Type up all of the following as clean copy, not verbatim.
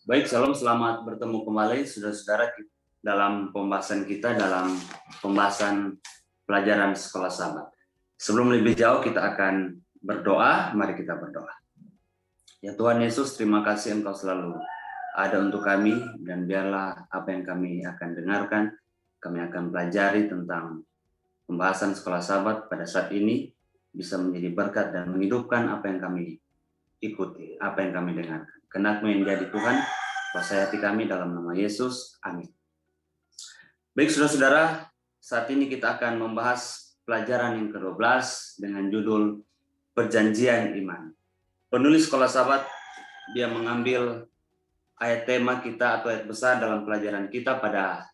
Baik, Shalom, selamat bertemu kembali saudara-saudara dalam pembahasan kita dalam pembahasan pelajaran sekolah Sabat. Sebelum lebih jauh kita akan berdoa, mari kita berdoa. Ya Tuhan Yesus, terima kasih Engkau selalu ada untuk kami, dan biarlah apa yang kami akan dengarkan, kami akan pelajari tentang pembahasan sekolah Sabat pada saat ini bisa menjadi berkat dan menghidupkan apa yang kami ikuti, apa yang kami dengarkan. Kenak menjadi Tuhan, kuasai hati kami dalam nama Yesus. Amin. Baik saudara-saudara, saat ini kita akan membahas pelajaran yang ke-12 dengan judul Perjanjian Iman. Penulis sekolah Sabat, dia mengambil ayat tema kita atau ayat besar dalam pelajaran kita pada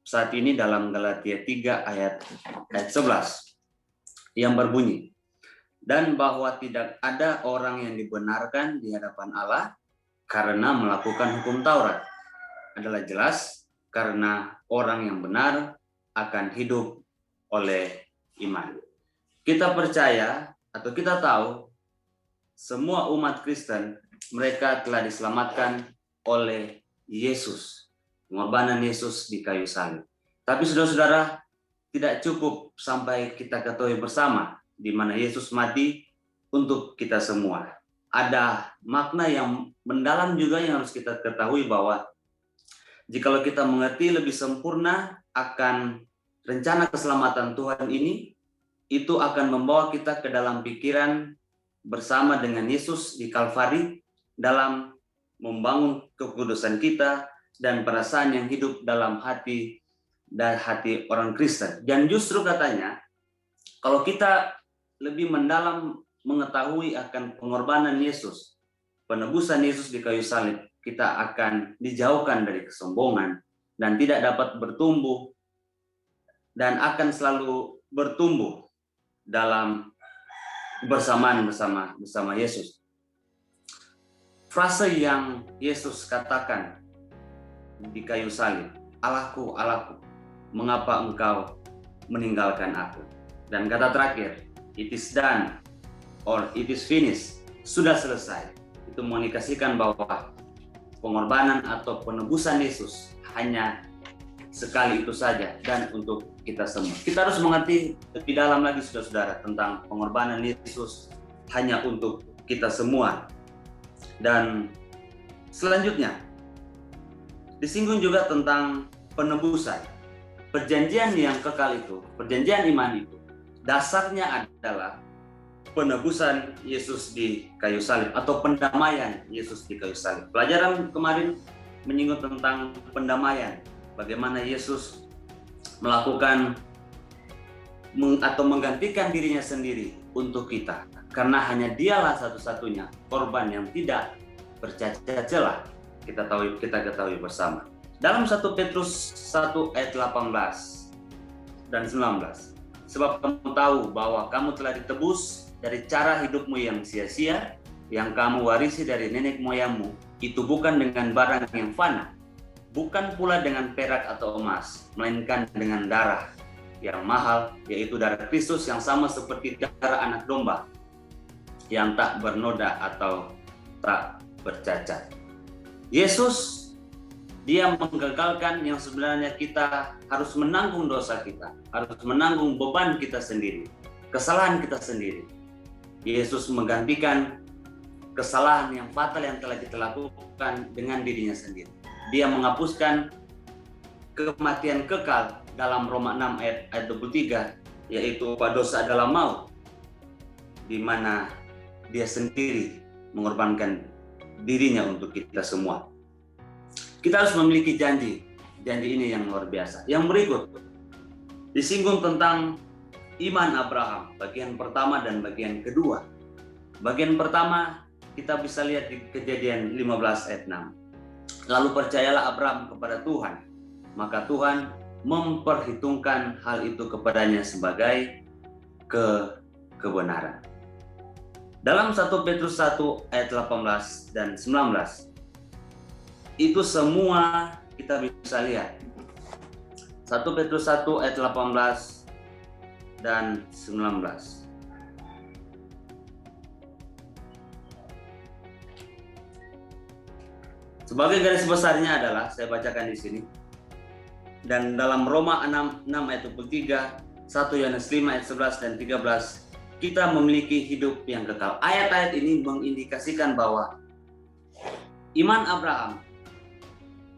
saat ini dalam Galatia 3 ayat 11 yang berbunyi, dan bahwa tidak ada orang yang dibenarkan di hadapan Allah karena melakukan hukum Taurat. Adalah jelas karena orang yang benar akan hidup oleh iman. Kita percaya atau kita tahu semua umat Kristen mereka telah diselamatkan oleh Yesus, pengorbanan Yesus di kayu salib. Tapi saudara-saudara, tidak cukup sampai kita ketahui bersama di mana Yesus mati untuk kita semua. Ada makna yang mendalam juga yang harus kita ketahui, bahwa jikalau kita mengerti lebih sempurna akan rencana keselamatan Tuhan ini, itu akan membawa kita ke dalam pikiran bersama dengan Yesus di Kalvari dalam membangun kekudusan kita dan perasaan yang hidup dalam hati dan hati orang Kristen. Dan justru katanya, kalau kita lebih mendalam mengetahui akan pengorbanan Yesus, penebusan Yesus di kayu salib, kita akan dijauhkan dari kesombongan dan tidak dapat bertumbuh dan akan selalu bertumbuh dalam bersamaan bersama Yesus. Frase yang Yesus katakan di kayu salib, "Allahku, Allahku, mengapa engkau meninggalkan aku?" Dan kata terakhir, "It is done," or "It is finished," sudah selesai. Itu mengindikasikan bahwa pengorbanan atau penebusan Yesus hanya sekali itu saja dan untuk kita semua. Kita harus mengerti lebih dalam lagi saudara-saudara tentang pengorbanan Yesus hanya untuk kita semua. Dan selanjutnya disinggung juga tentang penebusan. Perjanjian yang kekal itu, perjanjian iman itu, dasarnya adalah penebusan Yesus di kayu salib atau pendamaian Yesus di kayu salib. Pelajaran kemarin menyinggung tentang pendamaian, bagaimana Yesus melakukan atau menggantikan dirinya sendiri untuk kita, karena hanya dialah satu-satunya korban yang tidak bercacat celah. Kita ketahui bersama. Dalam 1 Petrus 1 ayat 18 dan 19. Sebab kamu tahu bahwa kamu telah ditebus dari cara hidupmu yang sia-sia, yang kamu warisi dari nenek moyangmu, itu bukan dengan barang yang fana, bukan pula dengan perak atau emas, melainkan dengan darah yang mahal, yaitu darah Kristus yang sama seperti darah anak domba, yang tak bernoda atau tak bercacat. Yesus, dia menggagalkan yang sebenarnya kita harus menanggung dosa kita, harus menanggung beban kita sendiri, kesalahan kita sendiri. Yesus menggantikan kesalahan yang fatal yang telah kita lakukan dengan dirinya sendiri. Dia menghapuskan kematian kekal dalam Roma 6 ayat 23, yaitu upah dosa adalah maut, di mana dia sendiri mengorbankan dirinya untuk kita semua. Kita harus memiliki janji ini yang luar biasa. Yang berikut disinggung tentang iman Abraham, bagian pertama dan bagian kedua. Bagian pertama kita bisa lihat di Kejadian 15 ayat 6. Lalu percayalah Abraham kepada Tuhan, maka Tuhan memperhitungkan hal itu kepadanya sebagai kebenaran. Dalam 1 Petrus 1 ayat 18 dan 19, itu semua kita bisa lihat. 1 Petrus 1 ayat 18 dan 19. Sebagai garis besarnya adalah, saya bacakan di sini, dan dalam Roma 6 ayat 23, 1 Yohanes 5 ayat 11 dan 13, kita memiliki hidup yang kekal. Ayat-ayat ini mengindikasikan bahwa iman Abraham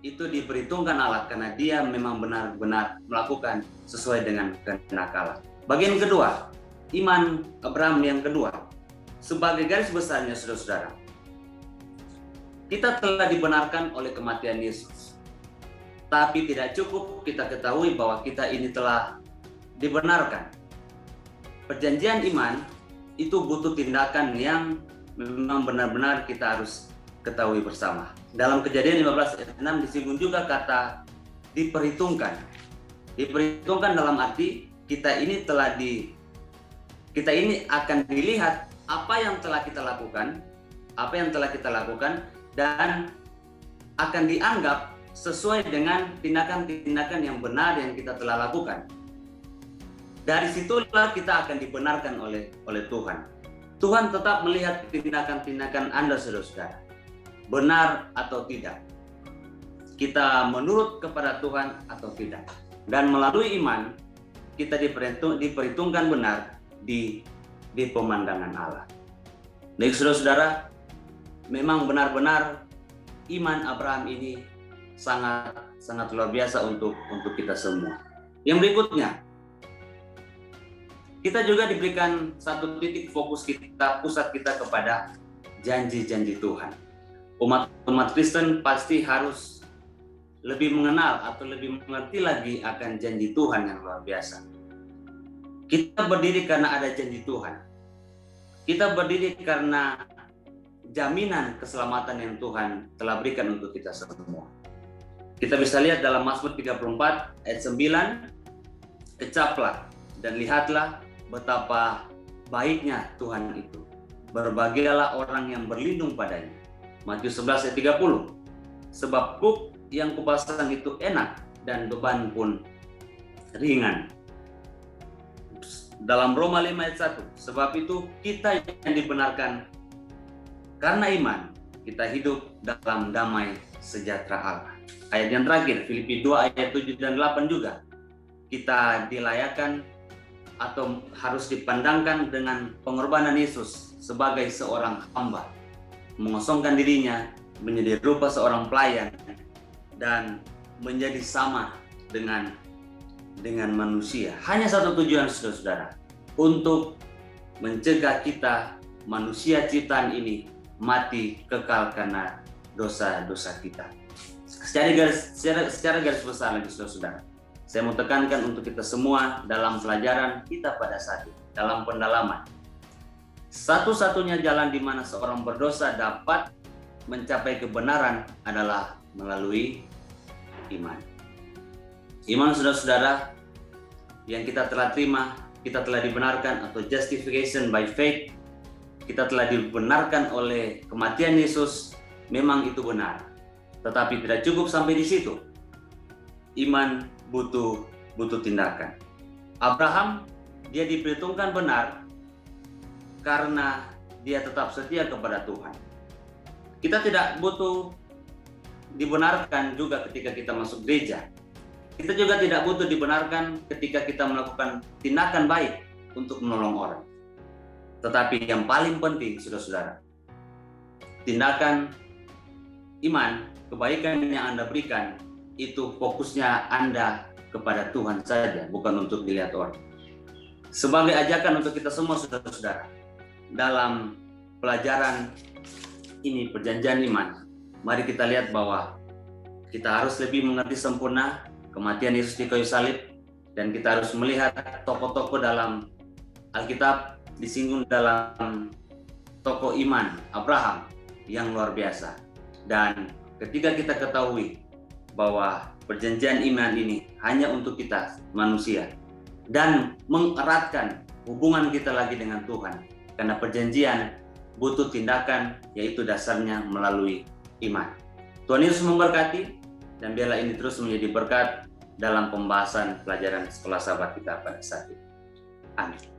itu diperhitungkan Allah karena dia memang benar-benar melakukan sesuai dengan kehendak Allah. Bagian kedua, iman Abraham yang kedua, sebagai garis besarnya saudara-saudara, kita telah dibenarkan oleh kematian Yesus. Tapi tidak cukup kita ketahui bahwa kita ini telah dibenarkan. Perjanjian iman itu butuh tindakan yang memang benar-benar kita harus ketahui bersama. Dalam Kejadian 15 ayat 6 disinggung juga kata diperhitungkan. Diperhitungkan dalam arti kita ini akan dilihat apa yang telah kita lakukan, dan akan dianggap sesuai dengan tindakan-tindakan yang benar yang kita telah lakukan. Dari situlah kita akan dibenarkan oleh Tuhan. Tuhan tetap melihat tindakan-tindakan Anda, saudara-saudara, benar atau tidak. Kita menurut kepada Tuhan atau tidak. Dan melalui iman, kita diperhitungkan benar di pemandangan Allah. Baik saudara-saudara, memang benar-benar iman Abraham ini sangat luar biasa untuk kita semua. Yang berikutnya, kita juga diberikan satu titik fokus pusat kita kepada janji-janji Tuhan. Umat Kristen pasti harus lebih mengenal atau lebih mengerti lagi akan janji Tuhan yang luar biasa. Kita berdiri karena ada janji Tuhan. Kita berdiri karena jaminan keselamatan yang Tuhan telah berikan untuk kita semua. Kita bisa lihat dalam Mazmur 34 ayat 9, kecaplah dan lihatlah betapa baiknya Tuhan itu. Berbahagialah orang yang berlindung padanya. Matius 11 ayat 30, sebab kuk yang kupasang itu enak dan beban pun ringan. Dalam Roma 5 ayat 1, sebab itu kita yang dibenarkan karena iman, kita hidup dalam damai sejahtera Allah. Ayat yang terakhir, Filipi 2 ayat 7 dan 8 juga. Kita dilayakan atau harus dipandangkan dengan pengorbanan Yesus sebagai seorang hamba. Mengosongkan dirinya, menjadi rupa seorang pelayan, dan menjadi sama dengan manusia. Hanya satu tujuan, saudara-saudara, untuk mencegah kita, manusia ciptaan ini, mati kekal karena dosa-dosa kita. Secara garis besar lagi, saudara-saudara, saya mau tekankan untuk kita semua dalam pelajaran kita pada saat ini, dalam pendalaman. Satu-satunya jalan di mana seorang berdosa dapat mencapai kebenaran adalah melalui iman. Iman, saudara-saudara, yang kita telah terima, kita telah dibenarkan atau justification by faith, kita telah dibenarkan oleh kematian Yesus, memang itu benar. Tetapi tidak cukup sampai di situ. Iman butuh tindakan. Abraham, dia diperhitungkan benar karena dia tetap setia kepada Tuhan. Kita tidak butuh dibenarkan juga ketika kita masuk gereja. Kita juga tidak butuh dibenarkan ketika kita melakukan tindakan baik untuk menolong orang. Tetapi yang paling penting, saudara-saudara, tindakan iman, kebaikan yang Anda berikan, itu fokusnya Anda kepada Tuhan saja, bukan untuk dilihat orang. Sebagai ajakan untuk kita semua, saudara-saudara, dalam pelajaran ini, perjanjian iman, mari kita lihat bahwa kita harus lebih mengerti sempurna kematian Yesus di kayu salib, dan kita harus melihat tokoh-tokoh dalam Alkitab disinggung dalam tokoh iman Abraham yang luar biasa. Dan ketika kita ketahui bahwa perjanjian iman ini hanya untuk kita manusia, dan mengeratkan hubungan kita lagi dengan Tuhan, karena perjanjian butuh tindakan, yaitu dasarnya melalui iman. Tuhan Yesus memberkati, dan biarlah ini terus menjadi berkat dalam pembahasan pelajaran sekolah sahabat kita pada saat ini. Amin.